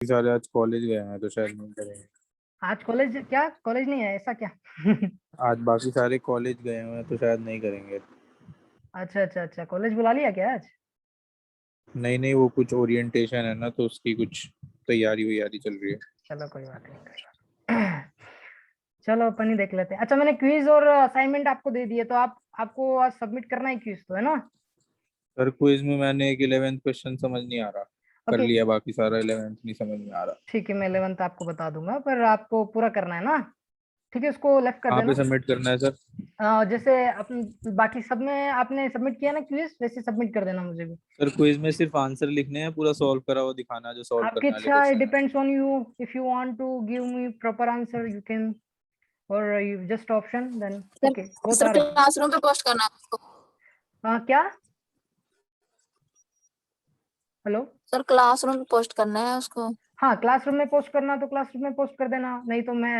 सारे आज कॉलेज गए हैं तो शायद नहीं करेंगे। आज कॉलेज क्या, कॉलेज नहीं है ऐसा क्या? आज बाकी सारे कॉलेज गए हुए हैं तो शायद नहीं करेंगे। अच्छा अच्छा अच्छा, कॉलेज बुला लिया क्या आज? नहीं नहीं, वो कुछ ओरिएंटेशन है ना, तो उसकी कुछ तैयारी वैयारी चल रही है। चलो कोई बात नहीं, कोई बात। चलो अपन ही देख लेते हैं। अच्छा, मैंने क्विज और असाइनमेंट आपको दे दिए, तो आप आपको आज सबमिट करना है क्विज, तो है ना? सर क्विज में मैंने एक 11th क्वेश्चन समझ नहीं आ रहा, कर ओके लिया, बाकी सारा 11th नहीं समझ में आ रहा। ठीक है, मैं 11th आपको बता दूंगा, पर आपको पूरा करना है ना। ठीक है, उसको लेफ्ट कर कहाँ पे देना। सबमिट करना है सर? जैसे अपन बाकी सब में आपने सबमिट किया ना क्विज, वैसे सबमिट कर देना मुझे भी। सर क्विज में सिर्फ आंसर लिखने हैं, पूरा सॉल्व करा हुआ दिखाना है जो सॉल्व आपकी करने वाले इच्छा, क्वेश्चन है। Depends on you. If you want to give me proper answer you can, और you just option then. Sir okay, both sir are. Classroom पे पोस्ट करना है उसको। क्या? हेलो। सर क्लासरूम पे पोस्ट करना है उसको। हाँ, क्लासरूम में पोस्ट करना तो क्लासरूम में पोस्ट कर देना, नहीं तो मैं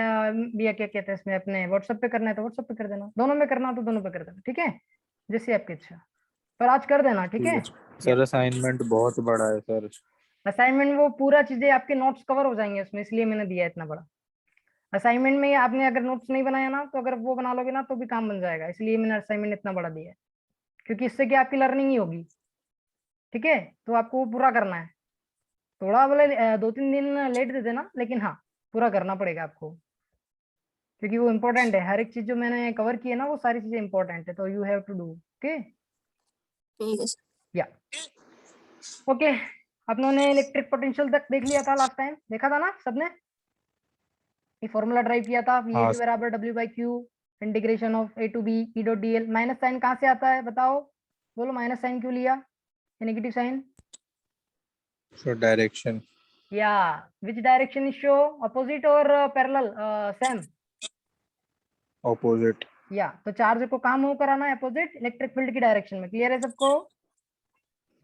ये क्या कहते हैं इसमें, अपने व्हाट्सएप पे करना है तो व्हाट्सएप पे कर देना, दोनों में करना हो तो दोनों पे कर देना, ठीक है? जैसे आपकी इच्छा, पर आज कर देना, ठीक ठीक है? है या सर, असाइनमेंट बहुत बड़ा है सर। असाइनमेंट वो पूरा चीजें आपके नोट्स कवर हो जाएंगे उसमें, इसलिए मैंने दिया है इतना बड़ा। असाइनमेंट में आपने अगर नोट्स नहीं बनाया ना, तो अगर वो बना लोगे ना तो भी काम बन जाएगा, इसलिए मैंने असाइनमेंट इतना बड़ा दिया है, क्योंकि इससे क्या आपकी लर्निंग ही होगी। ठीक है, तो आपको वो पूरा करना है। थोड़ा बोले 2-3 दिन लेट दे देना, लेकिन हाँ, पूरा करना पड़ेगा आपको, क्योंकि वो इम्पोर्टेंट है। हर एक चीज जो मैंने कवर की है ना, वो सारी चीजें इंपॉर्टेंट है, तो you have to do. Okay. ठीक है सर। या ओके, अपनों ने इलेक्ट्रिक पोटेंशियल तक देख लिया था लास्ट टाइम, देखा था ना सबने? ये फॉर्मूला ड्राइव किया था, वी ए हाँ बी बराबर W by Q integration of A to B E dot D L. Minus sign कहाँ से आता है बताओ? बोलो, माइनस साइन क्यों लिया, नेगेटिव साइन? Sir direction. या which direction is show, opposite और पैरेलल? सेम। ऑपोजिट। या तो चार्ज को कहाँ मूव कराना है? अपोजिट इलेक्ट्रिक फील्ड की डायरेक्शन में। क्लियर है सबको?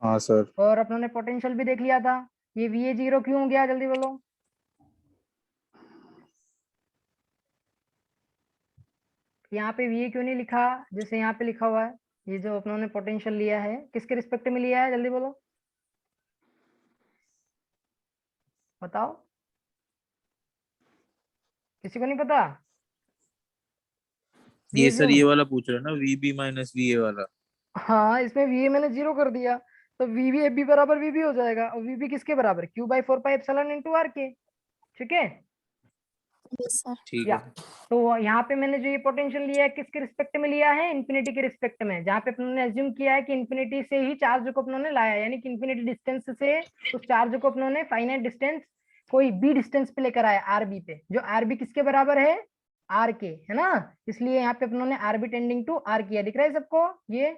हाँ सर। और अपनों ने पोटेंशियल भी देख लिया था। ये वी ए जीरो क्यों हो गया, जल्दी बोलो। यहाँ पे वी ए क्यों नहीं लिखा जैसे यहाँ पे लिखा हुआ है? ये जो अपनों ने पोटेंशियल लिया है, किसके रिस्पेक्ट में लिया है, जल्दी बोलो, बताओ। किसी को नहीं पता? वी ये ए सर जीरो। ये वाला पूछ रहे हैं ना, V B minus V A वाला। हाँ, इसमें वी ए मैंने जीरो कर दिया, तो वी बी एफ बी बराबर वी बी हो जाएगा, और वी बी किसके बराबर? Q by 4 pi epsilon into R के। ठीक है? Yes sir. ठीक या है सर। तो यहाँ पे मैंने जो ये पोटेंशियल लिया है, किसके रिस्पेक्ट में लिया है? इन्फिनिटी के रिस्पेक्ट में, जहाँ पे अपनों ने एज्यूम किया है कि इन्फिनिटी से ही चार्ज को अपनों ने लाया, यानी कि इन्फिनिटी डिस्टेंस से उस चार्ज को अपनों ने फाइनाइट डिस्टेंस, कोई बी डिस्टेंस पे लेकर आया, आर बी पे, जो आर बी किसके बराबर है? आर के, है ना? इसलिए यहाँ पे अपनों ने R B tending to R किया, दिख रहा है सबको ये?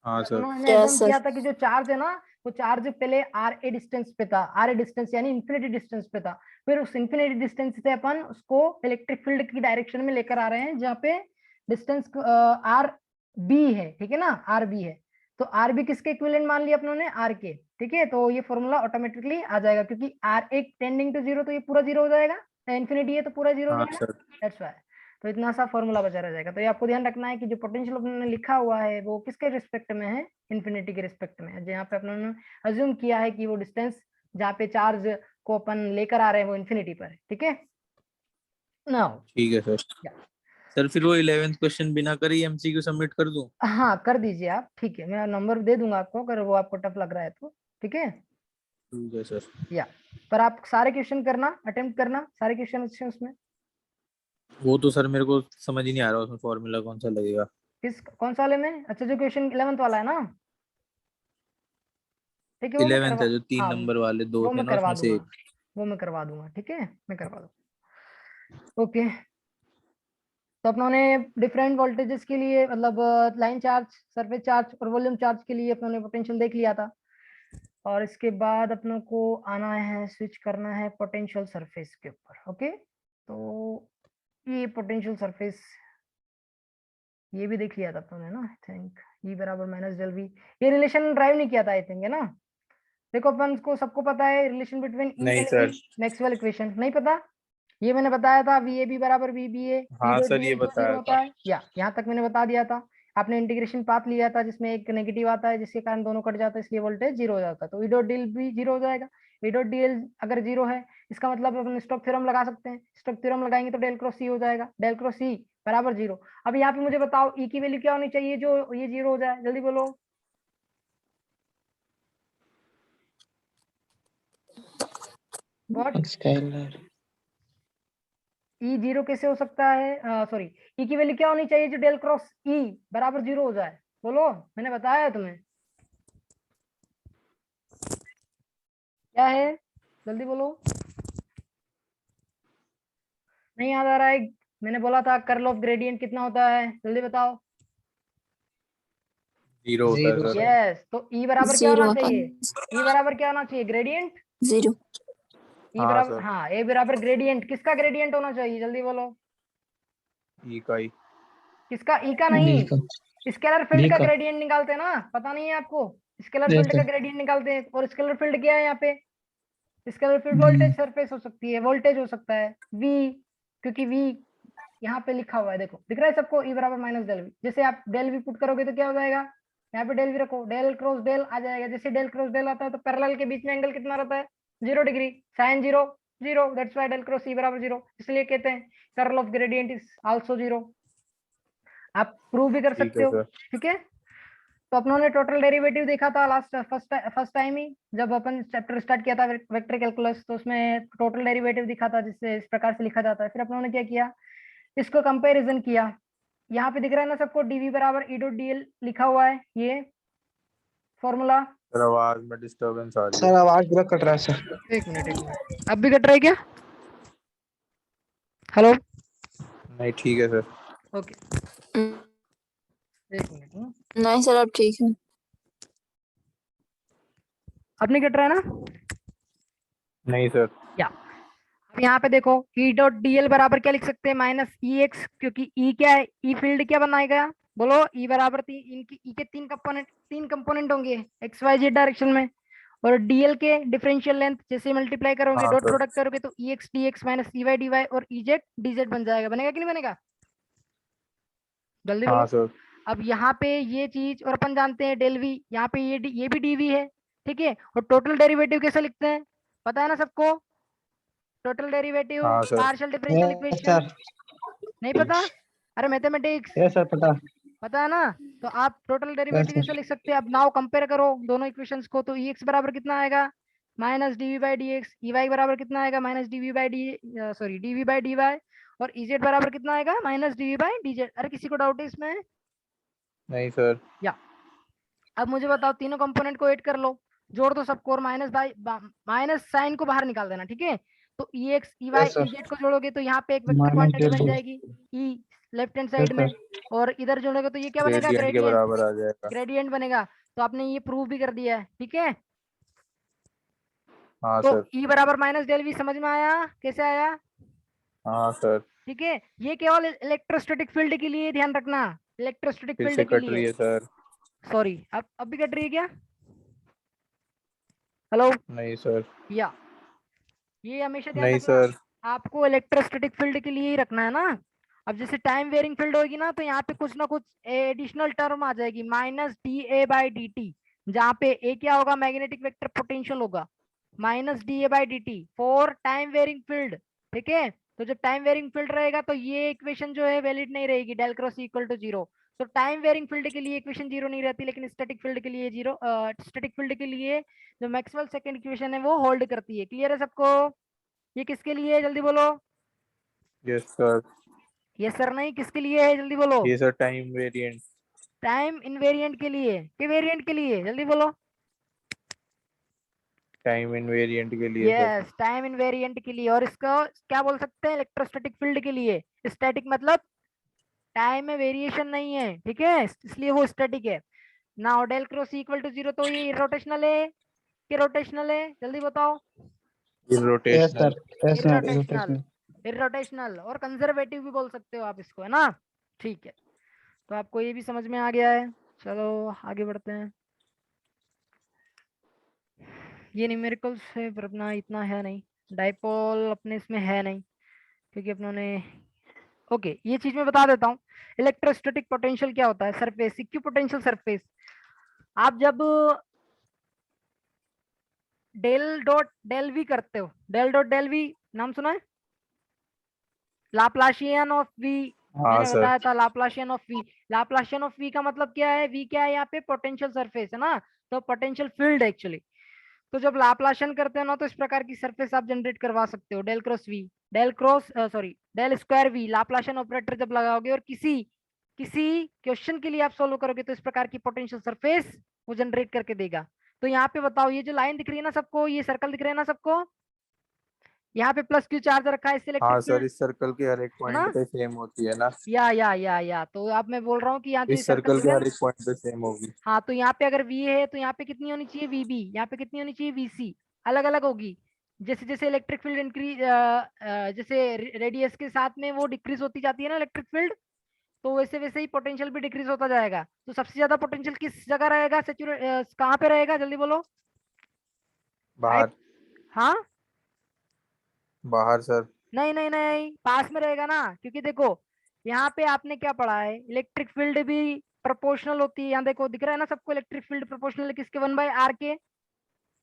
हाँ सर। उन्होंने यस एज्यूम सर। किया था कि जो चार्ज है ना, वो चार्ज पहले आर ए डिस्टेंस पे था, आर ए डिस्टेंस यानी इन्फिनिटी डिस्टेंस पे था, फिर उस इन्फिनिटी डिस्टेंस से अपन उसको इलेक्ट्रिक फील्ड की डायरेक्शन में लेकर आ रहे हैं, जहाँ पे डिस्टेंस आर बी है, ठीक है ना? आर बी है, तो आर बी किसके इक्विवेलेंट मान लिया अपनों ने? आर के। ठीक है, तो ये फॉर्मूला ऑटोमेटिकली आ जाएगा, क्योंकि आर एक टेंडिंग टू जीरो, तो ये पूरा जीरो हो जाएगा, इन्फिनिटी है तो पूरा जीरो हो हाँ जाएगा। सर। दैट्स व्हाई, तो इतना सा फॉर्मूला बचा रह जाएगा। तो ये आपको ध्यान रखना है कि जो पोटेंशियल अपने लिखा हुआ है वो किसके रिस्पेक्ट में है? इन्फिनिटी के रिस्पेक्ट में है, जहाँ पे अपने अज्यूम किया है कि वो डिस्टेंस जहाँ पे चार्ज को अपन लेकर आ रहे हैं वो इन्फिनिटी पर है। ठीक है नाउ? ठीक है सर। सर फिर वो 11th क्वेश्चन बिना करे ही एमसीक्यू सबमिट कर दूं? हाँ, कर दीजिए आप, ठीक है, मैं नंबर दे दूंगा आपको अगर वो आपको टफ लग रहा है तो। ठीक है? ठीक है सर। या पर आप सारे क्वेश्चन करना, अटेम्प्ट करना सारे क्वेश्चन अच्छे उसमें। वो तो सर मेरे को समझ ही नहीं आ रहा उसमें फॉर्मूला कौन सा लगेगा। कौन सा वाले में? अच्छा, जो क्वेश्चन 11th वाला है ना, ठीक है, वो मैं 11th करवा, है जो 3 हाँ नंबर वाले दो वो थे मैं ना, करवा उसमें से दूंगा, एक। वो मैं करवा दूंगा, ठीक है, मैं करवा दूंगा। ओके, तो अपनों ने डिफरेंट वोल्टेजेस के लिए, मतलब लाइन चार्ज, सरफेस चार्ज और वॉल्यूम चार्ज के लिए अपनों ने पोटेंशियल देख लिया था, और इसके बाद अपनों को आना है, स्विच करना है पोटेंशियल सरफेस के ऊपर। ओके, तो ये पोटेंशियल सरफेस ये भी देख लिया था अपनों ने ना, आई थिंक ई बराबर माइनस डेल वी, ये रिलेशन ड्राइव नहीं किया था आई थिंक, है ना? देखो अपन को सबको पता है रिलेशन बिटवीन ई नहीं and sir. V, Maxwell equation, नहीं पता? ये मैंने बताया था, वी ए बी बराबर वी बी ए, ई हाँ डॉट सर डी ये एल क्यों जीरो बताया होता था। है, या यहाँ तक मैंने बता दिया था। आपने इंटीग्रेशन पाथ लिया था जिसमें एक नेगेटिव आता है, जिसके कारण दोनों कट जाता है, इसलिए वोल्टेज जीरो हो जाता है, तो ई डॉट डी एल भी जीरो हो जाएगा। E डॉट डी एल अगर 0 है, इसका मतलब अपन स्टोक्स थ्योरम लगा सकते हैं। स्टोक्स थ्योरम लगाएंगे तो डेल क्रॉस सी हो जाएगा, डेल क्रॉस सी बराबर 0। अब यहाँ पे मुझे बताओ ई की वैल्यू क्या होनी चाहिए जो ये 0 हो जाए, जल्दी बोलो। व्हाट? स्केलर ई 0 कैसे हो सकता है? सॉरी, ई की वैल्यू क्या होनी चाहिए जो डेल क्रॉस ई बराबर 0 हो जाए? बोलो, मैंने बताया है तुम्हें क्या है, जल्दी बोलो। नहीं याद आ रहा है? मैंने बोला था कर्ल ऑफ ग्रेडियंट कितना होता है, जल्दी बताओ। 0 होता है जीरो सर। यस, तो ई बराबर क्या 0 होना होता चाहिए? है। ई बराबर क्या होना चाहिए? ग्रेडियंट। 0 ई हाँ बराबर, सर, हाँ, ए बराबर ग्रेडियंट। किसका ग्रेडियंट होना चाहिए, जल्दी बोलो। ई का ही। किसका? ई का डी नहीं, का स्केलर फील्ड डी का का ग्रेडियंट निकालते हैं ना, पता नहीं है आपको? स्केलर यस फील्ड का सर ग्रेडियंट निकालते हैं। और स्केलर फील्ड क्या है यहाँ पे? स्केलर फील्ड वोल्टेज सरफेस हो सकती है, वोल्टेज हो सकता है वी, क्योंकि वी यहाँ पे लिखा हुआ है, देखो दिख रहा है सबको, ई बराबर माइनस डेल वी। जैसे आप डेल वी पुट करोगे तो क्या हो जाएगा, यहाँ पे डेल वी रखो, डेल क्रॉस डेल आ जाएगा। जैसे डेल क्रॉस डेल आता है तो पैरेलल के बीच में एंगल कितना रहता है? 0 degree, sine 0 0, that's why del cross E बराबर 0, इसलिए कहते हैं curl of gradient is also 0। आप प्रूव भी कर ठीक सकते है हो, सर। ठीक है। तो अपनों ने टोटल डेरिवेटिव देखा था लास्ट फर्स्ट टाइम ही जब अपन चैप्टर स्टार्ट किया था वेक्टर कैलकुलस, तो उसमें टोटल डेरिवेटिव दिखा था जिससे इस प्रकार से लिखा जाता है। फिर अपनों ने क्या किया, इसको कंपैरिजन किया। यहाँ पे दिख रहा है ना सबको, डीवी बराबर ई डॉट डीएल लिखा हुआ है, ये फॉर्मूला। सर आवाज में डिस्टरबेंस आ रही सर है। आवाज पूरा कट रहा है सर। एक मिनट, अब भी कट रहा है क्या? हेलो? नहीं ठीक है सर। ओके, एक मिनट, नहीं सर अब ठीक है। अब नहीं कट रहा है ना? नहीं सर। या अब यहाँ पे देखो, ई डॉट डीएल बराबर क्या लिख सकते हैं? माइनस ई एक्स, क्योंकि ई क्या है, ई फील्ड क्या बनाएगा? बोलो, ई बराबर इनकी ई के तीन कंपोनेंट होंगे एक्स वाई जेड डायरेक्शन में, और डीएल के डिफरेंशियल लेंथ जैसे मल्टीप्लाई करोगे, हाँ डॉट सर। प्रोडक्ट करोगे तो E X D X minus E Y D Y और ई जेड डी जेड बन जाएगा। बनेगा कि नहीं बनेगा, जल्दी हाँ बोलो। सर। अब यहाँ पे ये चीज, और अपन जानते हैं डेल वी, यहाँ पे ये भी डीवी है, ठीक है। और टोटल डेरिवेटिव कैसे लिखते हैं, पता है ना सबको? टोटल डेरिवेटिव हाँ sir. Partial differential yes equation, sir नहीं पता? अरे मैथमेटिक्स यस सर पता पता है ना? तो आप टोटल यस डेरिवेटिव कैसे सर लिख सकते हैं? अब नाउ कंपेयर करो दोनों इक्वेशंस को, तो ई एक्स बराबर कितना आएगा? Minus D V by D X. E Y बराबर कितना आएगा? Minus D V by D, sorry D V by D Y. और ई जेड बराबर कितना आएगा? Minus D V by D Z. अरे किसी को डाउट है इसमें? नहीं सर। या अब मुझे बताओ, तीनों कंपोनेंट को ऐड कर लो, जोड़ दो सबको, और माइनस साइन को बाहर निकाल देना, ठीक है। तो E x E Y yes ई सर जेड को जोड़ोगे तो यहाँ पे एक vector minus quantity del one two जाएगी ई लेफ्ट हैंड यस साइड में, सर और इधर जोड़ोगे तो ये क्या बनेगा? ग्रेडियंट के ग्रेडियंट। बराबर आ जाएगा। ग्रेडियंट बनेगा। तो आपने ये प्रूव भी कर दिया है, ठीक है। हाँ तो सर। ई बराबर माइनस डेल वी समझ में आया? कैसे आया? हाँ सर। ठीक है, ये केवल इलेक्ट्रोस्टैटिक फील्ड के लिए ध्यान रखना, इलेक्ट्रोस्टैटिक फिर फील्ड से के कट रही लिए। है सर। सॉरी, अब भी कट रही है क्या? हेलो? नहीं सर। या ये हमेशा ध्यान नहीं रखना, सर। आपको इलेक्ट्रोस्टैटिक फील्ड के लिए ही रखना है ना। अब जैसे टाइम वेरिंग फील्ड होगी ना, तो यहाँ पे कुछ ना कुछ एडिशनल टर्म आ जाएगी, minus D A by D T, जहाँ पे ए क्या होगा? मैग्नेटिक वेक्टर पोटेंशियल होगा, minus D A by D T for time varying field, ठीक है। तो जब टाइम वेरिंग फील्ड रहेगा तो ये इक्वेशन जो है वैलिड नहीं रहेगी, डेल क्रॉस इक्वल टू 0। तो टाइम वेरिंग फील्ड के लिए इक्वेशन 0 नहीं रहती, लेकिन स्टैटिक फील्ड के लिए 0, स्टैटिक फील्ड के लिए जो मैक्सवेल सेकंड इक्वेशन है वो होल्ड करती है। क्लियर है सबको? ये किसके लिए है, जल्दी बोलो। Yes sir. ये सर नहीं, किसके लिए है, जल्दी बोलो। ये sir time variant. Time invariant के लिए, के वेरिएंट के लिए, जल्दी बोलो। टाइम इनवेरिएंट के लिए सर। यस, टाइम इनवेरिएंट के लिए। और इसको क्या बोल सकते हैं? इलेक्ट्रोस्टैटिक फील्ड के लिए। स्टैटिक मतलब टाइम में वेरिएशन नहीं है, ठीक है, इसलिए वो स्टैटिक है। Now del cross equal to 0, तो ये रोटेशनल है कि रोटेशनल है, जल्दी बताओ। Yes irrotational. Sir yes sir irrotational, rotational irrotational और कंजर्वेटिव भी बोल सकते हो आप इसको, है ना। ठीक है, तो आपको ये भी समझ में आ गया है। चलो आगे बढ़ते हैं। ये न्यूमेरिकल्स है पर अपना इतना है नहीं, डाइपोल अपने इसमें है नहीं, क्योंकि अपनों ने ओके ये चीज मैं बता देता हूँ। इलेक्ट्रोस्टैटिक पोटेंशियल क्या होता है? Surface equipotential surface. आप जब डेल डॉट डेल वी करते हो, डेल डॉट डेल वी नाम सुना है? लाप्लाशियन ऑफ वी, हाँ मैंने सर। बताया था Laplacian of V. Laplacian of V का मतलब क्या है? वी क्या है यहाँ पे? पोटेंशियल सरफेस है ना, तो पोटेंशियल फील्ड एक्चुअली। तो जब लाप्लाशियन करते हो ना, तो इस प्रकार की सरफेस आप जनरेट करवा सकते हो, del cross V, del cross sorry del square V. Laplacian operator जब लगाओगे और किसी किसी क्वेश्चन के लिए आप सोल्व करोगे, तो इस प्रकार की पोटेंशियल सरफेस वो जनरेट करके देगा। तो यहाँ पे बताओ, ये जो लाइन दिख रही है ना सबको, ये सर्कल दिख रहा है ना सबको, यहाँ पे प्लस क्यू चार्ज रखा है, इससे हाँ इलेक्ट्रिक सर, फील्ड इस सर्कल के हर एक है ना। पॉइंट पे सेम होती है ना। या तो अब मैं बोल रहा हूँ कि यहाँ जो ये इस सर्कल सर्कल दिख के रहा है हर ना, एक पॉइंट पे सेम होगी। हाँ, तो यहाँ पे अगर वी है तो यहाँ पे कितनी होनी चाहिए? V B. यहाँ पे कितनी होनी चाहिए? V C. अलग अलग होगी। जैसे जैसे इलेक्ट्रिक फील्ड इंक्रीज, जैसे रेडियस के साथ में वो डिक्रीज होती जाती है ना इलेक्ट्रिक फील्ड, तो वैसे वैसे ही पोटेंशियल भी डिक्रीज होता जाएगा। तो सबसे ज्यादा पोटेंशियल किस जगह रहेगा? सेचुरेट कहाँ पे रहेगा? जल्दी बोलो। बाहर। हाँ, बाहर सर। नहीं नहीं नहीं, पास में रहेगा ना, क्योंकि देखो यहाँ पे आपने क्या पढ़ा है, इलेक्ट्रिक फील्ड भी प्रोपोर्शनल होती है। यहाँ देखो दिख रहा है ना सबको, इलेक्ट्रिक फील्ड प्रोपोर्शनल है किसके? 1/r के।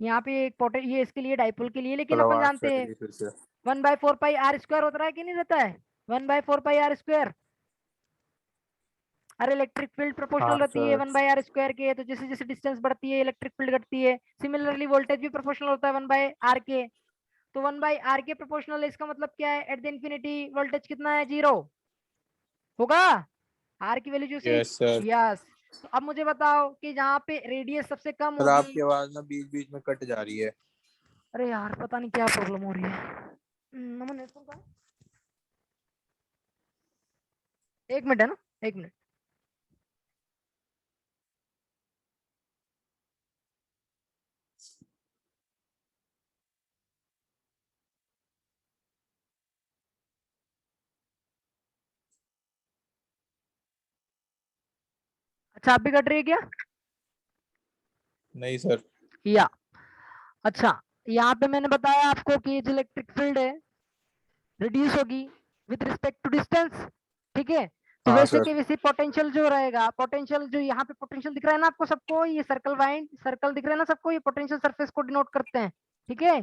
यहाँ पे एक ये इसके लिए डाइपोल के लिए, लेकिन मतलब अपन आठ जानते हैं सेकंड फिर से। 1/4πr² होता है कि नहीं रहता है? 1/4πr²। अरे इलेक्ट्रिक फील्ड हाँ प्रोपोर्शनल रहती है सर। 1/r² के, तो जैसे जैसे डिस्टेंस बढ़ती है इलेक्ट्रिक फील्ड घटती है। सिमिलरली वोल्टेज भी प्रोपोर्शनल होता है 1/r के। तो 1/r के प्रोपोर्शनल है, इसका मतलब क्या है? एट द इंफिनिटी वोल्टेज कितना है? 0 होगा। आर की वैल्यू जो से, यस सर। यस। तो अब मुझे बताओ कि जहाँ पे रेडियस सबसे कम सर होगी। आपकी आवाज ना बीच बीच में कट जा रही है। अरे यार पता नहीं क्या प्रॉब्लम हो रही है। नमन हेडफोन का, एक मिनट है ना, एक मिनट। अच्छा, आप भी कट रही है क्या? नहीं सर। या अच्छा, यहाँ पे मैंने बताया आपको कि जो इलेक्ट्रिक फील्ड है रिड्यूस होगी विद रिस्पेक्ट टू डिस्टेंस, ठीक है। तो हाँ वैसे सर। के वैसे पोटेंशियल जो रहेगा, पोटेंशियल जो यहाँ पे पोटेंशियल दिख रहा है ना आपको सबको, ये सर्कल वाइंड सर्कल दिख रहा है ना सबको, ये पोटेंशियल सरफेस को डिनोट करते हैं, ठीक है।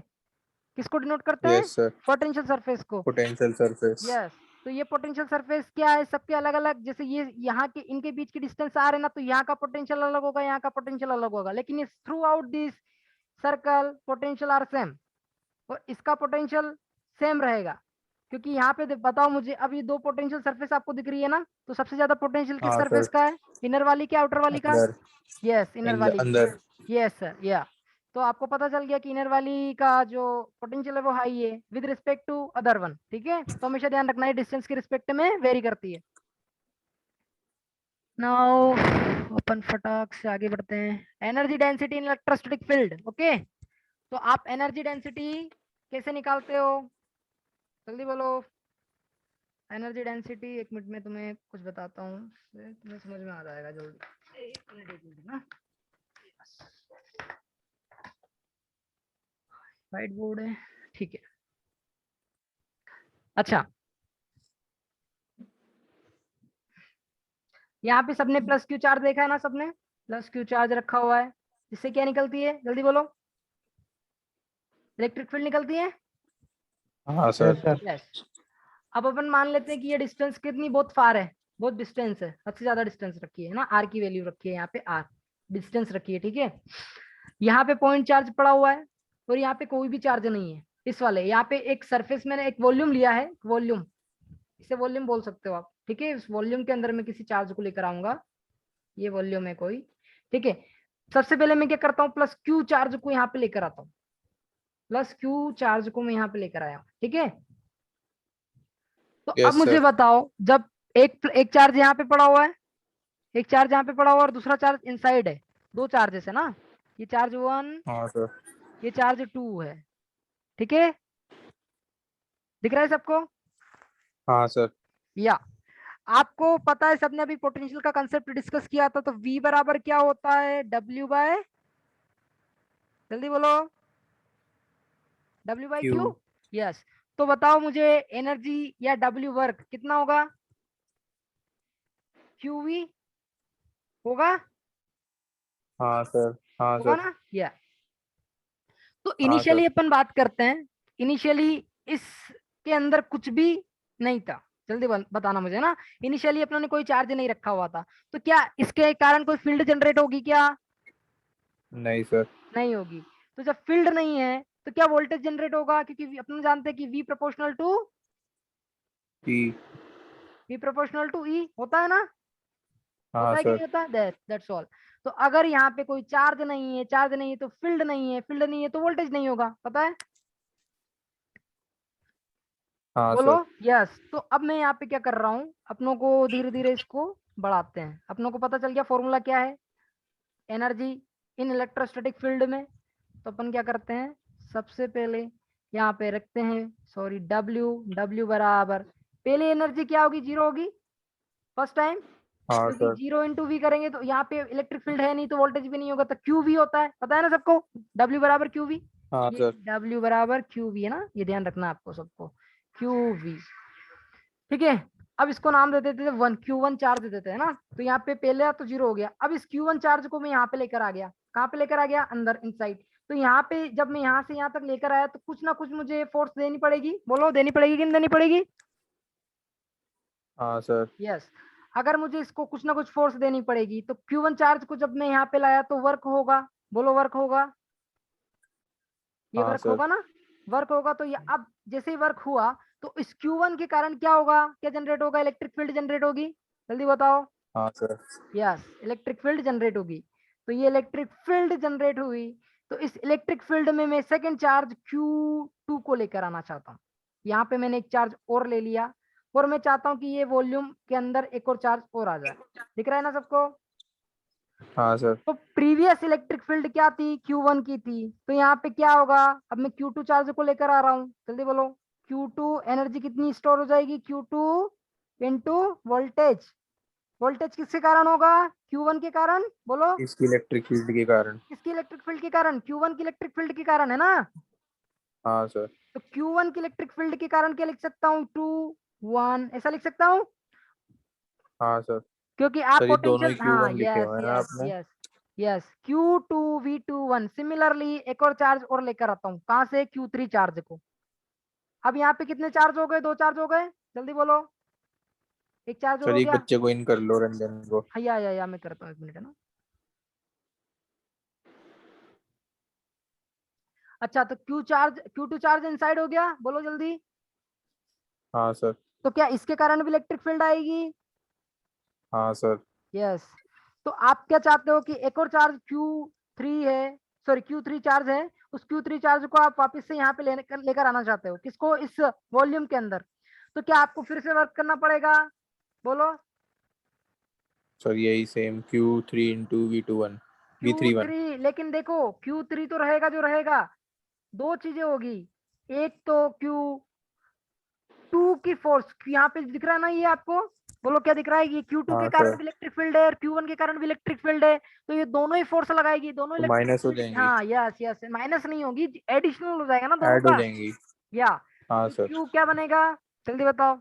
किसको डिनोट करते हैं? Yes sir. पोटेंशियल सरफेस को। Potential surface. यस। तो ये पोटेंशियल सरफेस क्या है? सबके अलग अलग, जैसे ये यहाँ के इनके बीच की डिस्टेंस आर है ना, तो यहाँ का पोटेंशियल अलग होगा, यहाँ का पोटेंशियल अलग होगा, लेकिन ये throughout this circle potential are same, और इसका पोटेंशियल सेम रहेगा। क्योंकि यहाँ पे बताओ मुझे, अब ये दो पोटेंशियल सरफेस आपको दिख रही है ना, तो सबसे ज्यादा पोटेंशियल किस हाँ सरफेस सर। का है? इनर वाली क्या आउटर वाली का? अंदर। यस, इनर वाली। अंदर। यस सर, या। तो आपको पता चल गया कि इनर वाली का जो पोटेंशियल है वो हाई है with respect to other one, ठीक है। तो हमेशा ध्यान रखना है डिस्टेंस के रिस्पेक्ट में वेरी करती है। नाउ अपन फटाक से आगे बढ़ते हैं। Energy density in electrostatic field, okay. तो आप एनर्जी डेंसिटी कैसे निकालते हो? जल्दी बोलो। एनर्जी डेंसिटी, एक मिनट में तुम्हें कुछ बताता हूँ, तुम्हें समझ में आ जाएगा जल्दी। एक मिनट ना, व्हाइट बोर्ड है, ठीक है। अच्छा, यहाँ पे सबने प्लस क्यू चार्ज देखा है ना, सबने प्लस क्यू चार्ज रखा हुआ है, इससे क्या निकलती है? जल्दी बोलो। इलेक्ट्रिक फील्ड निकलती है। हाँ सर। Sir yes. अब अपन मान लेते हैं कि ये डिस्टेंस कितनी बहुत फार है, बहुत डिस्टेंस है, सबसे ज्यादा डिस्टेंस रखी है ना, आर की वैल्यू रखी है यहाँ पे, आर डिस्टेंस रखी है, ठीक है। यहाँ पे पॉइंट चार्ज पड़ा हुआ है और यहाँ पे कोई भी चार्ज नहीं है। इस वाले यहाँ पे एक सरफेस मैंने एक वॉल्यूम लिया है, वॉल्यूम, इसे वॉल्यूम बोल सकते हो आप, ठीक है। इस वॉल्यूम के अंदर मैं किसी चार्ज को लेकर आऊंगा, ये वॉल्यूम है कोई, ठीक है। सबसे पहले मैं क्या करता हूँ, प्लस क्यू चार्ज को यहाँ पे लेकर आता हूँ, प्लस क्यू चार्ज को मैं यहाँ पे लेकर आया हूँ, ठीक है। तो अब यस मुझे सर। बताओ, जब एक एक चार्ज यहाँ पे पड़ा हुआ है, एक चार्ज यहाँ पे पड़ा हुआ है और दूसरा चार्ज इनसाइड है, दो चार्जेस है ना, ये चार्ज 1, हाँ सर। ये चार्ज 2 है, ठीक है। दिख रहा है सबको? हाँ सर। या आपको पता है, सबने अभी पोटेंशियल का कंसेप्ट डिस्कस किया था, तो V बराबर क्या होता है? W बाय, जल्दी बोलो, W by Q. Q। Yes. तो बताओ मुझे एनर्जी या W वर्क कितना होगा? QV होगा, हाँ सर। हाँ होगा सर। ना, या। तो इनिशियली अपन बात करते हैं, इनिशियली इसके अंदर कुछ भी नहीं था, जल्दी बताना मुझे ना। इनिशियली अपनों ने कोई चार्ज नहीं रखा हुआ था, तो क्या इसके कारण कोई फील्ड जनरेट होगी क्या? नहीं सर। नहीं होगी। तो जब फील्ड नहीं है तो क्या वोल्टेज जनरेट होगा? क्योंकि अपन जानते हैं कि V proportional to E. E होता है ना, हाँ होता है कि सर। नहीं होता? That's all. तो अगर यहाँ पे कोई चार्ज नहीं है, चार्ज नहीं है तो फील्ड नहीं है, फील्ड नहीं है तो वोल्टेज नहीं होगा, पता है? हाँ बोलो सर। यस। तो अब मैं यहाँ पे क्या कर रहा हूँ, अपनों को धीरे धीरे इसको बढ़ाते हैं। अपनों को पता चल गया फॉर्मूला क्या है एनर्जी इन इलेक्ट्रोस्टैटिक फील्ड में। तो अपन क्या करते हैं, सबसे पहले यहाँ पे रखते हैं, सॉरी W बराबर, पहले एनर्जी क्या होगी? 0 होगी फर्स्ट टाइम, हाँ क्योंकि सर। 0 इंटू V करेंगे तो यहाँ पे इलेक्ट्रिक फील्ड है नहीं तो वोल्टेज भी नहीं होगा, तो QV होता है, पता है ना सबको? W बराबर QV, हाँ ये सर। W बराबर QV है ना, ये ध्यान रखना आपको सबको, QV। ठीक है, अब इसको नाम दे देते थे 1, Q1 चार्ज दे देते हैं ना। तो यहाँ पे पहले तो 0 हो गया, अब इस Q1 चार्ज को मैं यहाँ पे लेकर आ गया, कहाँ पे लेकर आ गया? अंदर इनसाइड। तो यहाँ पे जब मैं यहाँ से यहाँ तक लेकर आया तो कुछ ना कुछ मुझे फोर्स देनी पड़ेगी, बोलो देनी पड़ेगी कि नहीं देनी पड़ेगी? हाँ सर। यस। अगर मुझे इसको कुछ ना कुछ फोर्स देनी पड़ेगी तो Q1 चार्ज को जब मैं यहाँ पे लाया तो वर्क होगा, बोलो वर्क होगा, ये हाँ वर्क सर। होगा ना, वर्क होगा। तो ये अब जैसे ही वर्क हुआ तो इस Q1 के कारण क्या होगा, क्या जनरेट होगा? इलेक्ट्रिक फील्ड जनरेट होगी, जल्दी बताओ। हाँ sir. Yes, electric field generate होगी। तो ये इलेक्ट्रिक फील्ड जनरेट हुई, तो इस इलेक्ट्रिक फील्ड में मैं सेकंड चार्ज Q2 को लेकर आना चाहता हूँ। यहाँ पे मैंने एक चार्ज और ले लिया और मैं चाहता हूँ कि ये वॉल्यूम के अंदर एक और चार्ज और आ जाए, दिख रहा है ना सबको? हाँ सर। तो प्रीवियस इलेक्ट्रिक फील्ड क्या थी? Q1 की थी। तो यहाँ पे क्या होगा, अब मैं Q2 चार्ज को लेकर आ रहा हूँ, जल्दी बोलो। Q2 एनर्जी कितनी स्टोर हो जाएगी? Q2 into voltage. वोल्टेज किसके कारण होगा? Q1 के कारण, बोलो इसकी इलेक्ट्रिक फील्ड के कारण। किसकी इलेक्ट्रिक फील्ड के कारण? Q1 की इलेक्ट्रिक फील्ड के कारण है ना। हाँ सर। तो Q1 की इलेक्ट्रिक फील्ड के कारण क्या लिख सकता हूँ? 2 1 ऐसा लिख सकता हूँ, हाँ सर। क्योंकि आप सर ये दोनों ही पोटेंशियल, हाँ Q1 लिखे यस हुए हैं ना यस आपने? Yes yes, Q2 V21। Similarly एक और चार्ज और लेकर आता हूँ, कहाँ से? Q3 चार्ज को। अब यहाँ पे कितने चार्ज हो गए? 2 चार्ज हो गए, जल्दी बोलो। एक चार्ज और सर हो एक गया। बच्चे को इन कर लो, रंजन को। हाँ या मैं करता हूँ, 1 मिनट है ना। अच्छा, तो Q2 चार्ज इनसाइड हो गया, बोलो जल्दी। हाँ सर। तो क्या इसके कारण भी इलेक्ट्रिक फील्ड आएगी? हाँ सर। यस। तो आप क्या चाहते हो कि एक और चार्ज Q3 है, सॉरी Q3 चार्ज है, उस Q3 चार्ज को आप वापस से यहाँ पे लेकर आना चाहते हो, किसको? इस वॉल्यूम के अंदर। तो क्या आपको फिर से वर्क करना पड़ेगा, बोलो? सर यही same Q3 into V21 V31। Q3, लेकिन देखो Q3 तो रहेगा जो रहेगा, 2 चीजें होगी। एक तो Q2 की फोर्स, यहाँ पे दिख रहा है ना ये आपको, बोलो क्या दिख रहा है? ये Q2 के हाँ कारण सर। भी इलेक्ट्रिक फील्ड है और Q1 के कारण भी इलेक्ट्रिक फील्ड है। तो ये दोनों ही फोर्स लगाएगी, दोनों तो इलेक्ट्रिक माइनस हो फील्ड, जाएंगी। हाँ यस यस, माइनस नहीं होगी, एडिशनल हो जाएगा ना दोनों ऐड हो का। जाएंगी। या हाँ तो सर। Q क्या बनेगा, जल्दी बताओ।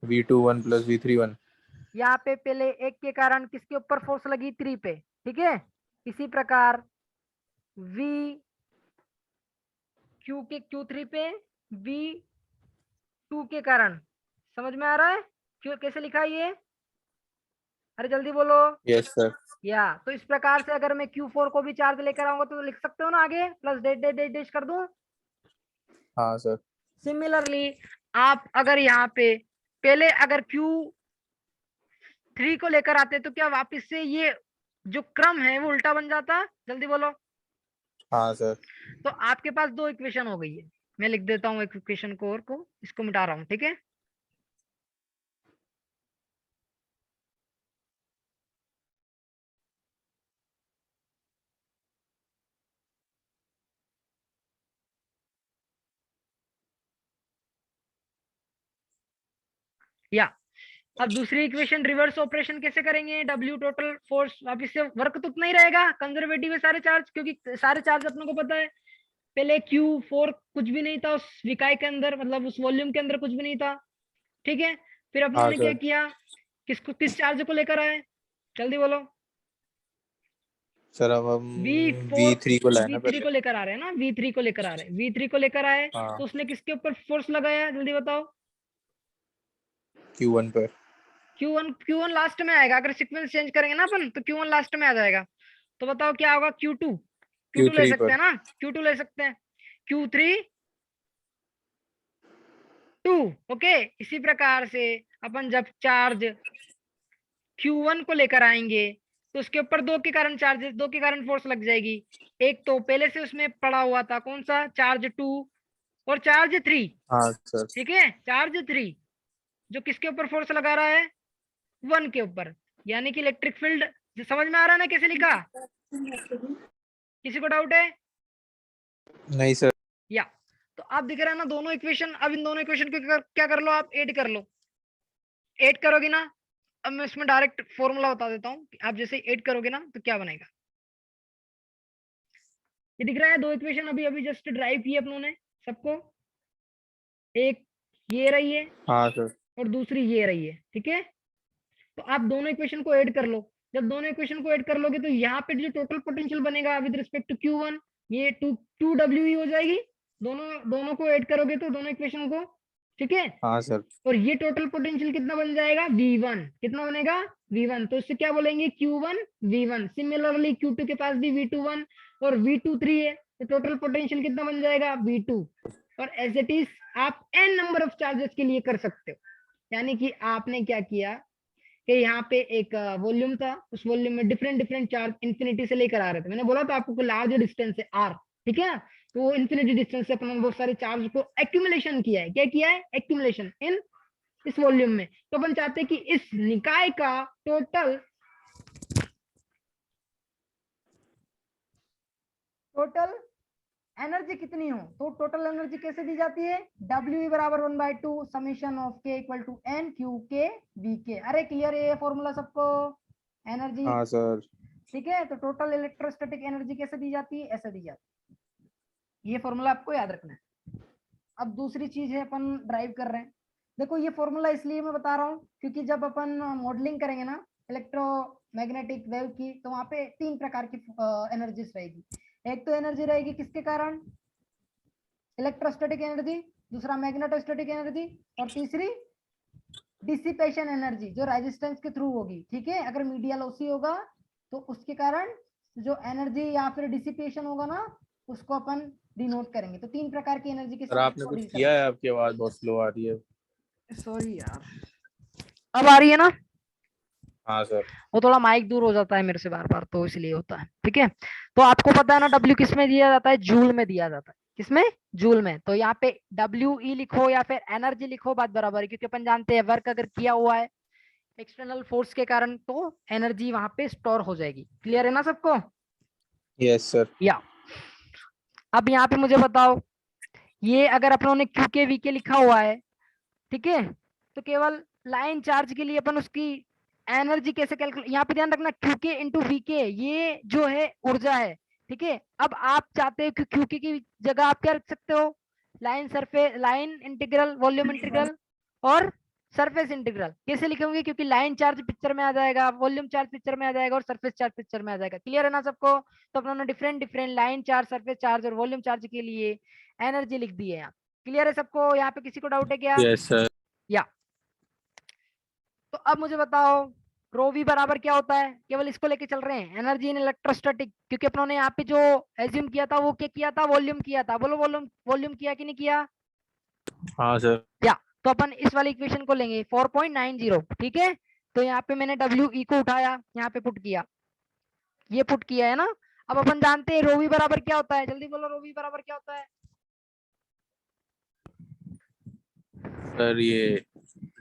V21 plus V31। यहाँ पे पहले एक के कारण किसके ऊपर फोर्स लगी? 3 पे, ठीक है। इसी प्रकार V Q3 पे V2 के कारण, समझ में आ रहा है क्यों कैसे लिखा है ये? अरे जल्दी बोलो। Yes sir. या तो इस प्रकार से अगर मैं Q4 को भी चार्ज लेकर आऊंगा तो लिख सकते हो ना आगे, प्लस डेट डेट डेट डेट कर दूं। हाँ सर। सिमिलरली आप अगर यहाँ पे पहले अगर Q3 को लेकर आते तो क्या वापस से ये जो क्रम है वो उल्टा बन जाता, जल्दी बोलो। हाँ सर। तो आपके पास 2 इक्वेशन हो गई है, मैं लिख देता हूँ एक इक्वेशन को और को, इसको मिटा रहा हूँ, ठीक है। या अब दूसरी इक्वेशन रिवर्स ऑपरेशन कैसे करेंगे? W टोटल फोर्स वापिस से वर्क तो उतना ही रहेगा, कंजर्वेटिव है सारे चार्ज, क्योंकि सारे चार्ज अपने को पता है। पहले Q4 कुछ भी नहीं था उस विकाय के अंदर, मतलब उस वॉल्यूम के अंदर कुछ भी नहीं था, ठीक है। फिर अपनों हाँ ने क्या सर। किया, किस चार्ज को लेकर आए, जल्दी बोलो। सर अब हम V4 V3 को लाए ना V3 पहले। को लेकर आ रहे हैं ना, V3 को लेकर आ रहे हैं, V3 को लेकर आए हाँ। तो उसने किसके ऊपर फोर्स लगाया, जल्दी बताओ। Q1 पर। Q1 लास्ट में आएगा, अगर सीक्वेंस चेंज करेंगे ना अपन तो Q1 लास्ट में आ जाएगा। तो बताओ क्या होगा, Q2 ले Q3 सकते पर। हैं ना, Q2 ले सकते हैं, Q3 2। ओके, इसी प्रकार से अपन जब चार्ज Q1 को लेकर आएंगे तो उसके ऊपर दो के कारण चार्जेस, दो के कारण फोर्स लग जाएगी। एक तो पहले से उसमें पड़ा हुआ था, कौन सा, चार्ज 2 और चार्ज 3। हाँ सर। ठीक है, चार्ज 3 जो किसके ऊपर फोर्स लगा रहा है, 1 के ऊपर, यानी कि इलेक्ट्रिक फील्ड। समझ में आ रहा है ना कैसे लिखा, किसी को डाउट है? नहीं सर। या तो आप दिख रहा है ना दोनों इक्वेशन। अब इन दोनों इक्वेशन को क्या कर लो, आप ऐड कर लो। ऐड करोगे ना, अब मैं उसमें डायरेक्ट फॉर्मूला बता देता हूँ, आप जैसे ऐड करोगे ना तो क्या बनेगा। ये दिख रहा है, दो इक्वेशन अभी अभी जस्ट ड्राइव की अपनों ने सबको, एक ये रही है हाँ सर। और दूसरी ये रही है। ठीक है, तो आप दोनों इक्वेशन को ऐड कर लो। जब दोनों इक्वेशन को ऐड कर लोगे तो यहाँ पे जो टोटल पोटेंशियल बनेगा विद रिस्पेक्ट टू Q1, ये 2W हो जाएगी। दोनों को ऐड करोगे तो दोनों इक्वेशन को। ठीक है, हाँ सर। और ये टोटल पोटेंशियल कितना बन जाएगा, V1। कितना बनेगा, V1। तो इससे क्या बोलेंगे, Q1 V1। सिमिलरली Q2 के पास भी V21 और V23 है, तो टोटल पोटेंशियल कितना बन जाएगा, V2। और एज इट इज आप n नंबर ऑफ चार्जेस के लिए कर सकते हो। यानी कि आपने क्या किया कि यहाँ पे एक वॉल्यूम था, उस वॉल्यूम में डिफरेंट डिफरेंट चार्ज इंफिनिटी से लेकर आ रहे थे। मैंने बोला था आपको लार्ज डिस्टेंस है R। ठीक है, तो वो इंफिनिटी डिस्टेंस से अपन ने बहुत सारे चार्ज को एक्यूमुलेशन किया है। क्या किया है, एक्यूमुलेशन इन इस वॉल्यूम में। तो अपन चाहते हैं कि इस निकाय का टोटल एनर्जी कितनी हो। तो टोटल एनर्जी कैसे दी जाती है, W बराबर 1/2 summation of K equal to N Q K V K। अरे क्लियर है ये फॉर्मूला सबको, एनर्जी। हाँ सर। ठीक है, तो टोटल इलेक्ट्रोस्टैटिक एनर्जी कैसे दी जाती है, ऐसे दी जाती है। ये फॉर्मूला आपको याद रखना है। अब दूसरी चीज है, अपन ड्राइव कर रहे हैं। देखो ये फॉर्मूला इसलिए मैं बता रहा हूँ क्योंकि जब अपन मॉडलिंग करेंगे ना इलेक्ट्रोमैग्नेटिक वेव की, तो वहां पे तीन प्रकार की एनर्जीज रहेगी। एक तो एनर्जी रहेगी किसके कारण, इलेक्ट्रोस्टैटिक एनर्जी, दूसरा मैग्नेटोस्टैटिक एनर्जी, और तीसरी डिसिपेशन एनर्जी जो रेजिस्टेंस के थ्रू होगी। ठीक है, अगर मीडिया लॉसी होगा तो उसके कारण जो एनर्जी या फिर डिसिपेशन होगा ना, उसको अपन डिनोट करेंगे। तो तीन प्रकार की एनर्जी के सर आपने कुछ किया है, आपकी आवाज बहुत स्लो आ रही है। सॉरी यार, अब आ रही है ना। हाँ सर। वो थोड़ा माइक दूर हो जाता है मेरे से बार बार, तो इसलिए होता है। ठीक है, तो आपको पता है ना W किस में दिया जाता है, जूल में दिया जाता है। किसमें, जूल में। तो यहाँ पे WE लिखो या फिर एनर्जी लिखो, बात बराबर है, क्योंकि अपन जानते हैं वर्क अगर किया हुआ है एक्सटर्नल फोर्स के कारण तो एनर्जी वहां पे स्टोर हो जाएगी। क्लियर है ना सबको? Yes sir. या अब यहाँ पे मुझे बताओ, ये अगर अपनों ने QK VK लिखा हुआ है, ठीक है, तो केवल लाइन चार्ज के लिए अपन उसकी एनर्जी कैसे कैलकुलेट, यहाँ पे ध्यान रखना QK इंटू VK ये जो है ऊर्जा है। ठीक है, अब आप चाहते हो कि QK की जगह आप क्या रख सकते हो, line surface, line integral, volume integral और सरफेस इंटीग्रल। कैसे लिखेंगे, क्योंकि लाइन चार्ज पिक्चर में आ जाएगा, वॉल्यूम चार्ज पिक्चर में आ जाएगा और सरफेस चार्ज पिक्चर में आ जाएगा। क्लियर है ना सबको? तो अपनों ने different different line charge, surface charge और वॉल्यूम चार्ज के लिए एनर्जी लिख दी है यहाँ। क्लियर है सबको? यहाँ पे किसी को डाउट है क्या? Yes sir. या तो अब मुझे बताओ रो वी बराबर क्या होता है, केवल इसको लेके चल रहे हैं, एनर्जी इन इलेक्ट्रोस्टैटिक, क्योंकि अपनों ने यहाँ पे जो एज्यूम किया था वो क्या किया था, वॉल्यूम किया था। बोलो वॉल्यूम, वॉल्यूम किया कि नहीं किया? हाँ सर। या तो अपन इस वाली इक्वेशन को लेंगे 4.90। ठीक है, तो यहाँ पे मैंने WE को उठाया, यहाँ पे पुट किया, ये पुट किया है ना। अब अपन जानते हैं रो वी बराबर क्या होता है, जल्दी बोलो रो वी बराबर क्या होता है? सर ये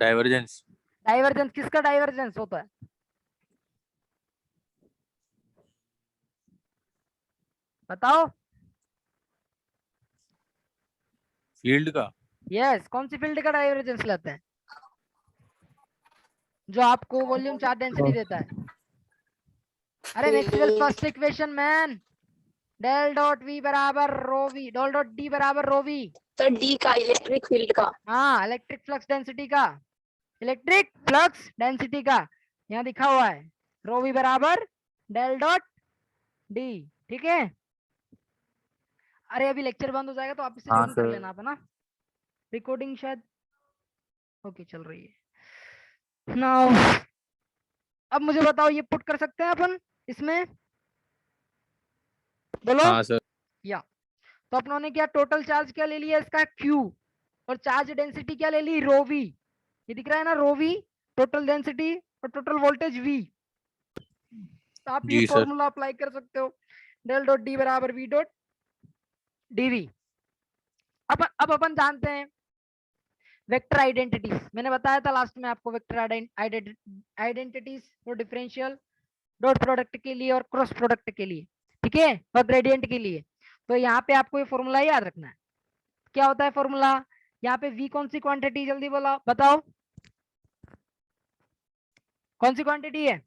डाइवर्जेंस। डाइवर्जेंस। किसका डाइवर्जेंस होता है? बताओ। फील्ड का। यस, कौन सी फील्ड का डाइवर्जेंस लेते हैं? जो आपको वॉल्यूम चार्ज डेंसिटी देता है। अरे Maxwell first equation man, del dot V बराबर rho V, del dot D बराबर रो वी। तो डी का इलेक्ट्रिक फील्ड का। हाँ, इलेक्ट्रिक फ्लक्स डेंसिटी का, इलेक्ट्रिक फ्लक्स डेंसिटी का यहाँ दिखा हुआ है रो वी बराबर डेल डॉट डी। ठीक है, अरे अभी लेक्चर बंद हो जाएगा तो आप इसे हाँ ज्वाइन कर सर। लेना आप, है ना। रिकॉर्डिंग शायद ओके चल रही है। नाउ अब मुझे बताओ, ये पुट कर सकते हैं अपन इसमें, बोलो। हाँ सर। या तो अपनों ने क्या टोटल चार्ज क्या ले लिया इसका Q, और चार्ज डेंसिटी क्या ले ली रो वी। ये दिख रहा है ना रो वी, टोटल डेंसिटी और टोटल वोल्टेज V। तो आप ये जी सर। फॉर्मूला अप्लाई कर सकते हो, डेल डॉट डी बराबर V डॉट डीवी। अब अपन जानते हैं वेक्टर आइडेंटिटीज, मैंने बताया था लास्ट में आपको vector identities for differential dot product के लिए और क्रॉस प्रोडक्ट के लिए, ठीक है, और ग्रेडियंट के लिए। तो यहाँ पे आपको ये फॉर्मूला याद रखना है। क्या होता है फॉर्मूला, यहाँ पे V कौन सी क्वांटिटी, जल्दी बोला बताओ, कौन सी क्वांटिटी है।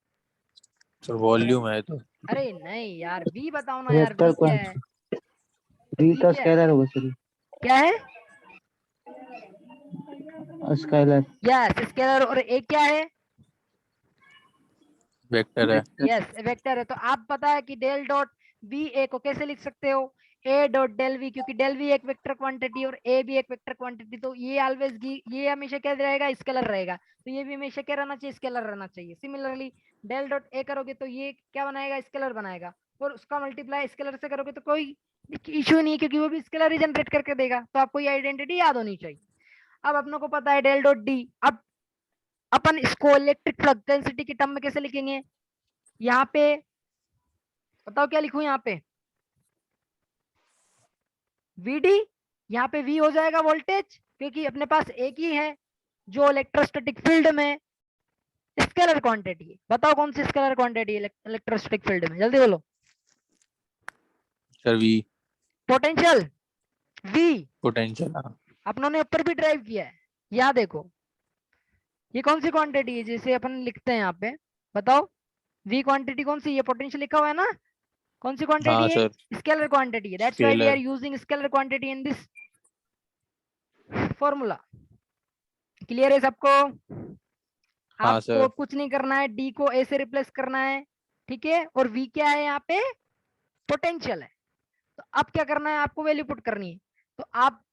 सर वॉल्यूम है तो। अरे नहीं यार, V बताओ ना यार, वेक्टर V क्या है, वी V तो क्या है, स्केलर होगा सर, क्या है। स्केलर यस स्केलर, और A क्या है, वेक्टर है। यस वेक्टर है। तो आप पता है कि डेल डॉट वी ए को कैसे लिख सकते हो, ए डॉट डेल वी, क्योंकि डेल वी एक वेक्टर क्वांटिटी और ए भी एक वेक्टर क्वांटिटी, तो ये ऑलवेज ये हमेशा क्या रहेगा, स्केलर रहेगा। तो ये भी हमेशा क्या रहना चाहिए, स्केलर रहना चाहिए। सिमिलरली डेल डॉट ए करोगे तो ये क्या बनाएगा, स्केलर बनाएगा, और उसका मल्टीप्लाई स्केलर से करोगे तो कोई इश्यू नहीं है, क्योंकि वो भी स्केलर ही जनरेट करके देगा। तो आपको ये आइडेंटिटी याद होनी चाहिए। अब अपनों को पता है डेल डॉट डी, अब अपन इसको इलेक्ट्रिक फ्लक्स डेंसिटी के टर्म में कैसे लिखेंगे, यहाँ पे बताओ क्या लिखूं, यहाँ पे Vd, यहाँ पे V हो जाएगा वोल्टेज, क्योंकि अपने पास एक ही है जो इलेक्ट्रोस्टैटिक फील्ड में स्केलर क्वांटिटी है। बताओ कौन सी स्केलर क्वांटिटी है इलेक्ट्रोस्टैटिक फील्ड में, जल्दी बोलो। Sir V. Potential V, potential. हाँ अपनों ने ऊपर भी ड्राइव किया है, यहाँ देखो ये कौन सी क्वांटिटी है जिसे अपन लिखते हैं यहाँ पे, बताओ V क्वांटिटी कौन सी, ये पोटेंशियल लिखा हुआ है ना, कौन सी क्वांटिटी हाँ है, सर। स्केलर क्वांटिटी है। That's why we are scalar. Using scalar quantity in this formula. Clear है सबको, हाँ आपको सर। कुछ नहीं करना है, डी को ए से रिप्लेस करना है, ठीक है, और वी क्या है यहाँ पे, पोटेंशियल है। तो अब क्या करना है, आपको वैल्यू पुट करनी है। तो आप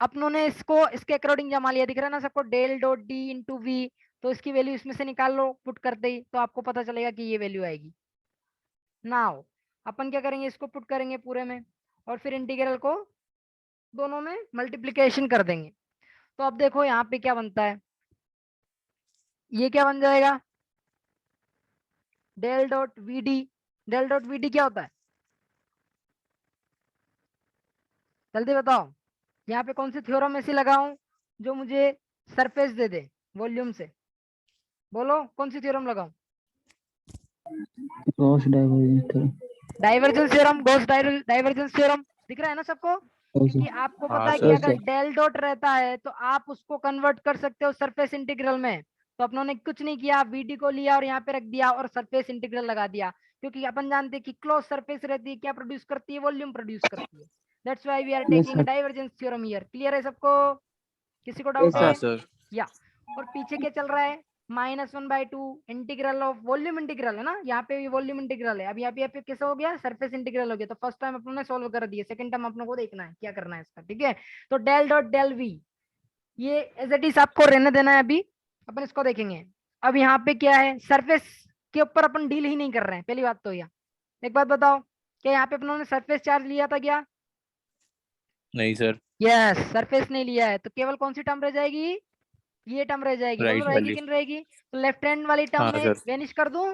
अपनों ने इसको इसके अकॉर्डिंग जमा लिया, दिख रहा है ना सबको, del dot D into V. तो इसकी वैल्यू इसमें से निकाल लो पुट करते ही, तो आपको पता चलेगा कि ये वैल्यू आएगी। नाउ अपन क्या करेंगे, इसको पुट करेंगे पूरे में, और फिर इंटीग्रल को दोनों में मल्टीप्लीकेशन कर देंगे। तो अब देखो यहाँ पे क्या बनता है, ये क्या बन जाएगा, del dot V D. Del dot V D क्या होता है, जल्दी बताओ। यहाँ पे कौन सी थ्योरम ऐसी लगाऊं जो मुझे सरफेस दे दे वॉल्यूम से, बोलो कौन सी थ्योरम लगाऊं। Gauss divergence divergence theorem, Gauss divergence theorem, दिख रहा है ना सबको। क्योंकि आपको हाँ पता है कि सर। अगर डेल डॉट रहता है तो आप उसको कन्वर्ट कर सकते हो सरफेस इंटीग्रल में। तो अपनों ने कुछ नहीं किया, वीडी को लिया और यहाँ पे रख दिया और सरफेस इंटीग्रल लगा दिया, क्योंकि अपन जानते हैं कि क्लोज सरफेस रहती है, क्या प्रोड्यूस करती है, वॉल्यूम प्रोड्यूस करती है। That's why we are yes taking sir, divergence theorem here. Clear है सबको, किसी को डाउट यस हाँ है, सर, सर। या। और पीछे क्या चल रहा है, -1/2 इंटीग्रल ऑफ वॉल्यूम इंटीग्रल है ना, यहाँ पे भी वॉल्यूम इंटीग्रल है। अब यहाँ पे कैसा हो गया, सरफेस इंटीग्रल हो गया। तो फर्स्ट टाइम अपनों ने सोल्व कर दिया, सेकंड टाइम अपनों को देखना है क्या करना है इसका, ठीक है। तो डेल डॉट डेल वी, ये एज इट इज आपको रहने देना है, अभी अपन इसको देखेंगे। अब यहाँ पे क्या है, सरफेस के ऊपर अपन डील ही नहीं कर रहे हैं, पहली बात तो यह। एक बात बताओ, क्या यहाँ पे अपनों ने सरफेस चार्ज लिया था क्या, नहीं सर। यस सरफेस नहीं लिया है। तो केवल कौन सी टर्म रह जाएगी, ये टर्म रह जाएगी, बोलो राइट रहेगी वाली। कि नहीं रहेगी। तो लेफ्ट हैंड वाली टर्म हाँ में सर। वेनिश कर दूं,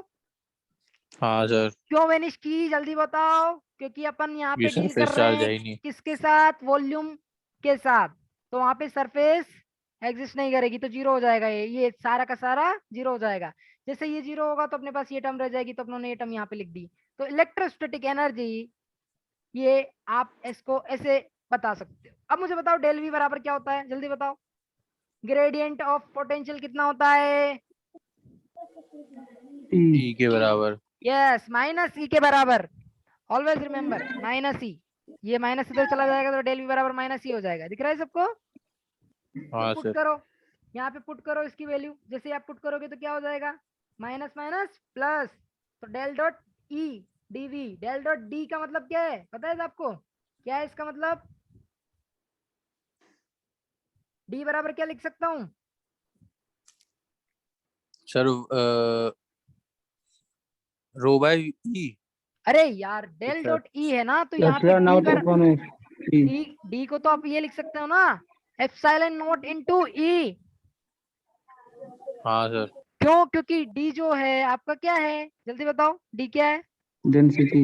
हाँ सर। क्यों वेनिश की, जल्दी बताओ। क्योंकि अपन यहाँ ये पे डील कर सरफेस रहे चार्ज हैं है ही नहीं। किसके साथ, वॉल्यूम के साथ। तो वहां पे सरफेस एग्जिस्ट नहीं करेगी, तो जीरो हो जाएगा, ये सारा का सारा जीरो हो जाएगा। जैसे ये जीरो होगा तो अपने पास ये टर्म रह जाएगी, तो अपनों ने ये टर्म यहाँ पे लिख दी। तो इलेक्ट्रोस्टैटिक एनर्जी, ये आप इसको ऐसे बता सकते हो। अब मुझे बताओ डेल वी बराबर क्या होता है, जल्दी बताओ। ग्रेडियंट ऑफ पोटेंशियल कितना होता है, ई के बराबर। यस माइनस ई के बराबर। ऑलवेज रिमेंबर माइनस ई, ये माइनस इधर चला जाएगा तो डेल वी बराबर माइनस ई हो जाएगा। दिख रहा है सबको, हाँ पुट सर। करो, यहाँ पे पुट करो इसकी वैल्यू। जैसे आप पुट करोगे तो क्या हो जाएगा, माइनस माइनस प्लस, तो del dot E D V. Del dot D का मतलब क्या है पता है आपको? क्या है इसका मतलब? डी बराबर क्या लिख सकता हूँ? सर रो बाय ई। अरे यार डेल सर डॉट ई है ना, तो यहाँ पे एप्सिलॉन डी नॉट बर अपॉन एफ ई। डी को तो आप ये लिख सकते हो ना, एप्सिलॉन नॉट इनटू ई। हाँ सर। क्यों? क्योंकि डी जो है आपका क्या है, जल्दी बताओ, डी क्या है? डेंसिटी।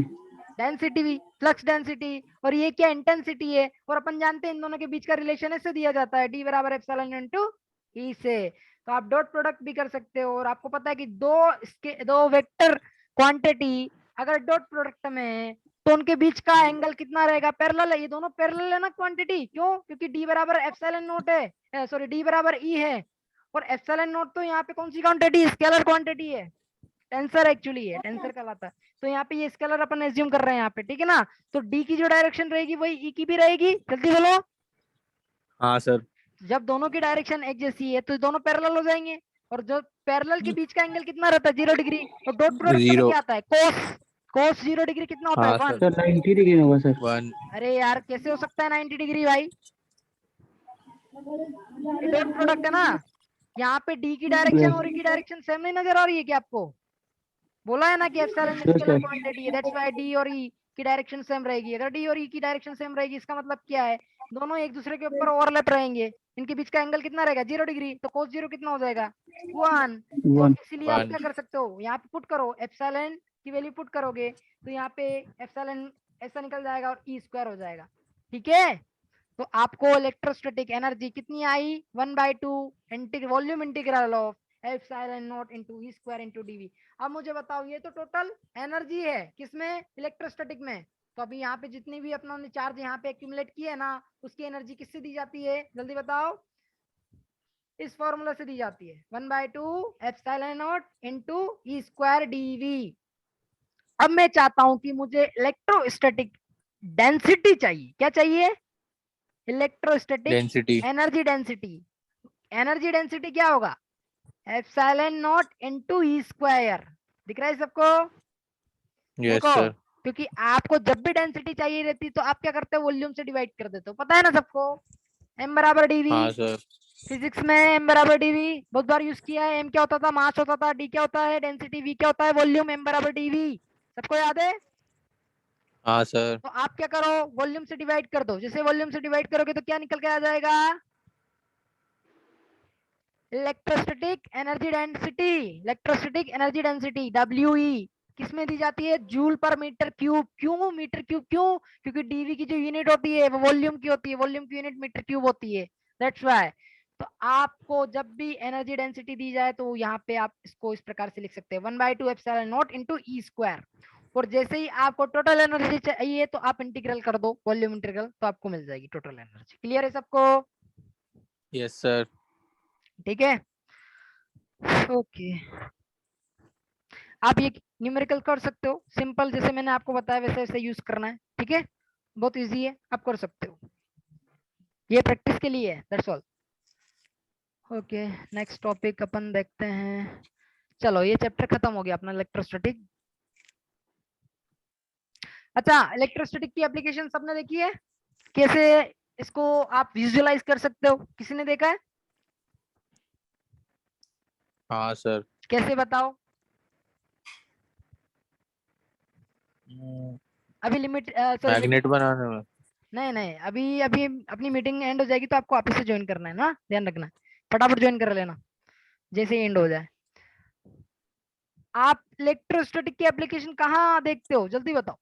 डेंसिटी भी, फ्लक्स डेंसिटी, और ये क्या इंटेंसिटी है। और अपन जानते हैं इन दोनों के बीच का रिलेशन ऐसे दिया जाता है, डी बराबर एप्सिलॉन इनटू ई से। तो आप डॉट प्रोडक्ट भी कर सकते हो, और आपको पता है कि दो वेक्टर क्वांटिटी अगर डॉट प्रोडक्ट में है तो उनके बीच का एंगल कितना रहेगा? पैरेलल है, ये दोनों पैरेलल है ना क्वांटिटी। क्यों? क्योंकि डी बराबर एप्सिलॉन नॉट है, सॉरी डी बराबर ई है, और एप्सिलॉन नॉट तो यहाँ पे कौन सी क्वांटिटी? स्केलर क्वांटिटी है, टेंसर एक्चुअली है, टेंसर कहलाता है। तो यहाँ पे ये स्केलर अपन एज्यूम कर रहे हैं यहाँ पे, ठीक है ना। तो डी की जो डायरेक्शन रहेगी वही ई की भी रहेगी। जल्दी बोलो। हाँ सर। जब दोनों की डायरेक्शन एक जैसी है तो दोनों पैरेलल हो जाएंगे, और जो पैरेलल के बीच का एंगल कितना रहता है? 0 डिग्री। और डॉट प्रोडक्ट में 0। क्या आता है? कोस। कोस 0 डिग्री कितना होता है? हाँ 1। सर। सर 90 डिग्री में होगा सर। 1। अरे यार कैसे हो सकता है 90 डिग्री भाई? ये डॉट प्रोडक्ट है ना। यहाँ पे डी की डायरेक्शन और ई की डायरेक्शन सेम नहीं नजर आ रही है क्या आपको? बोला है ना कि epsilon Yes, scalar sir. Quantity है, दैट्स व्हाई डी और ई की डायरेक्शन सेम रहेगी। अगर डी और ई की डायरेक्शन सेम रहेगी इसका मतलब क्या है? दोनों एक दूसरे के ऊपर ओवरलैप रहेंगे, इनके बीच का एंगल कितना रहेगा? 0 डिग्री। तो cos 0 कितना हो जाएगा? 1। तो 1. इसीलिए आप 1। क्या कर सकते हो, यहाँ पे पुट करो, एप्सिलॉन की वैल्यू पुट करोगे तो यहाँ पे एप्सिलॉन ऐसा निकल जाएगा और ई स्क्वायर हो जाएगा, ठीक है। तो आपको इलेक्ट्रोस्टैटिक एनर्जी कितनी आई? 1/2 volume integral of epsilon naught into E square into D V. अब मुझे बताओ, ये तो टोटल एनर्जी है किसमें? इलेक्ट्रोस्टैटिक में। तो अभी यहाँ पे जितनी भी अपना ने चार्ज यहाँ पे एक्यूमुलेट किए है ना, उसकी एनर्जी किससे दी जाती है? जल्दी बताओ। इस फॉर्मूला से दी जाती है, 1/2 epsilon naught into E square D V. अब मैं चाहता हूं कि मुझे इलेक्ट्रोस्टैटिक डेंसिटी चाहिए। क्या चाहिए? Electrostatic density. Energy density. Energy density क्या होगा? Epsilon naught into E square. दिख रहा है सबको? यस देखो, सर। क्योंकि आपको जब भी डेंसिटी चाहिए रहती तो आप क्या करते हो? वॉल्यूम से डिवाइड कर देते हो, पता है ना सबको। एम बराबर डीवी। हाँ सर। फिजिक्स में एम बराबर डीवी बहुत बार यूज किया है। एम क्या होता था? मास होता था। डी क्या होता है? डेंसिटी। वी क्या होता है? वॉल्यूम। एम बराबर डीवी, सबको याद है? हाँ सर। तो आप क्या करो, वॉल्यूम से डिवाइड कर दो। जैसे वॉल्यूम से डिवाइड करोगे तो क्या निकल के आ जाएगा? Electrostatic energy density. Electrostatic energy density WE किसमें दी जाती है? जूल पर मीटर क्यूब। क्यों मीटर क्यूब? क्यों? क्योंकि डीवी की जो यूनिट होती है वो वॉल्यूम की होती है, वॉल्यूम की यूनिट मीटर क्यूब होती है, दैट्स व्हाई। तो आपको जब भी एनर्जी डेंसिटी दी जाए तो यहाँ पे आप इसको इस प्रकार से लिख सकते हैं, 1/2 epsilon naught into E square. और जैसे ही आपको टोटल एनर्जी चाहिए तो आप इंटीग्रल कर दो, वॉल्यूम इंटीग्रल, तो आपको मिल जाएगी टोटल एनर्जी। क्लियर है सबको? Yes sir. ठीक है, ओके। आप ये न्यूमेरिकल कर सकते हो, सिंपल जैसे मैंने आपको बताया वैसे वैसे यूज करना है, ठीक है। बहुत इजी है, आप कर सकते हो, ये प्रैक्टिस के लिए है, that's all. Okay, next topic अपन देखते हैं। चलो ये चैप्टर खत्म हो गया अपना इलेक्ट्रोस्टैटिक। अच्छा, इलेक्ट्रोस्टैटिक की एप्लीकेशन सबने देखी है? कैसे इसको आप विजुअलाइज कर सकते हो? किसी ने देखा है? हाँ सर। कैसे बताओ? अभी लिमिट सॉरी मैग्नेट बनाने में। नहीं नहीं, अभी अभी अपनी मीटिंग एंड हो जाएगी तो आपको ऑफिस से ज्वाइन करना है ना, ध्यान रखना, फटाफट ज्वाइन कर लेना जैसे एंड हो जाए। आप इलेक्ट्रोस्टैटिक की एप्लीकेशन कहाँ देखते हो? जल्दी बताओ।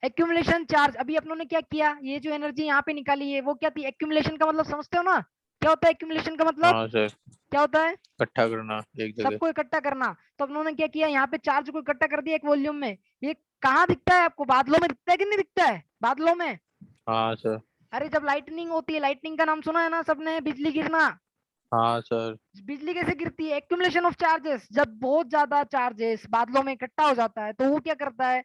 एक्यूमुलेशन चार्ज, अभी अपनों ने क्या किया, ये जो एनर्जी यहाँ पे निकाली है वो क्या थी? एक्यूमुलेशन का मतलब समझते हो ना? क्या होता है एक्यूमुलेशन का मतलब? हाँ सर। क्या होता है? इकट्ठा करना एक जगह। सबको इकट्ठा करना। तो अपनों ने क्या किया, यहाँ पे चार्ज को इकट्ठा कर दिया एक वॉल्यूम में। ये कहाँ दिखता है आपको? बादलों में दिखता है कि नहीं दिखता है? बादलों में। हाँ सर। अरे जब लाइटनिंग होती है, लाइटनिंग का नाम सुना है ना सबने? बिजली गिरना। हाँ सर। बिजली कैसे गिरती है? Accumulation of charges. जब बहुत ज्यादा चार्जेस बादलों में इकट्ठा हो जाता है तो वो क्या करता है?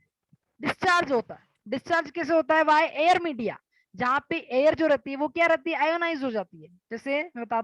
डिस्चार्ज होता है। डिस्चार्ज कैसे होता है? By air media. जहाँ पे एयर जो रहती है वो क्या रहती है? आयोनाइज हो जाती है। जैसे मैं बताता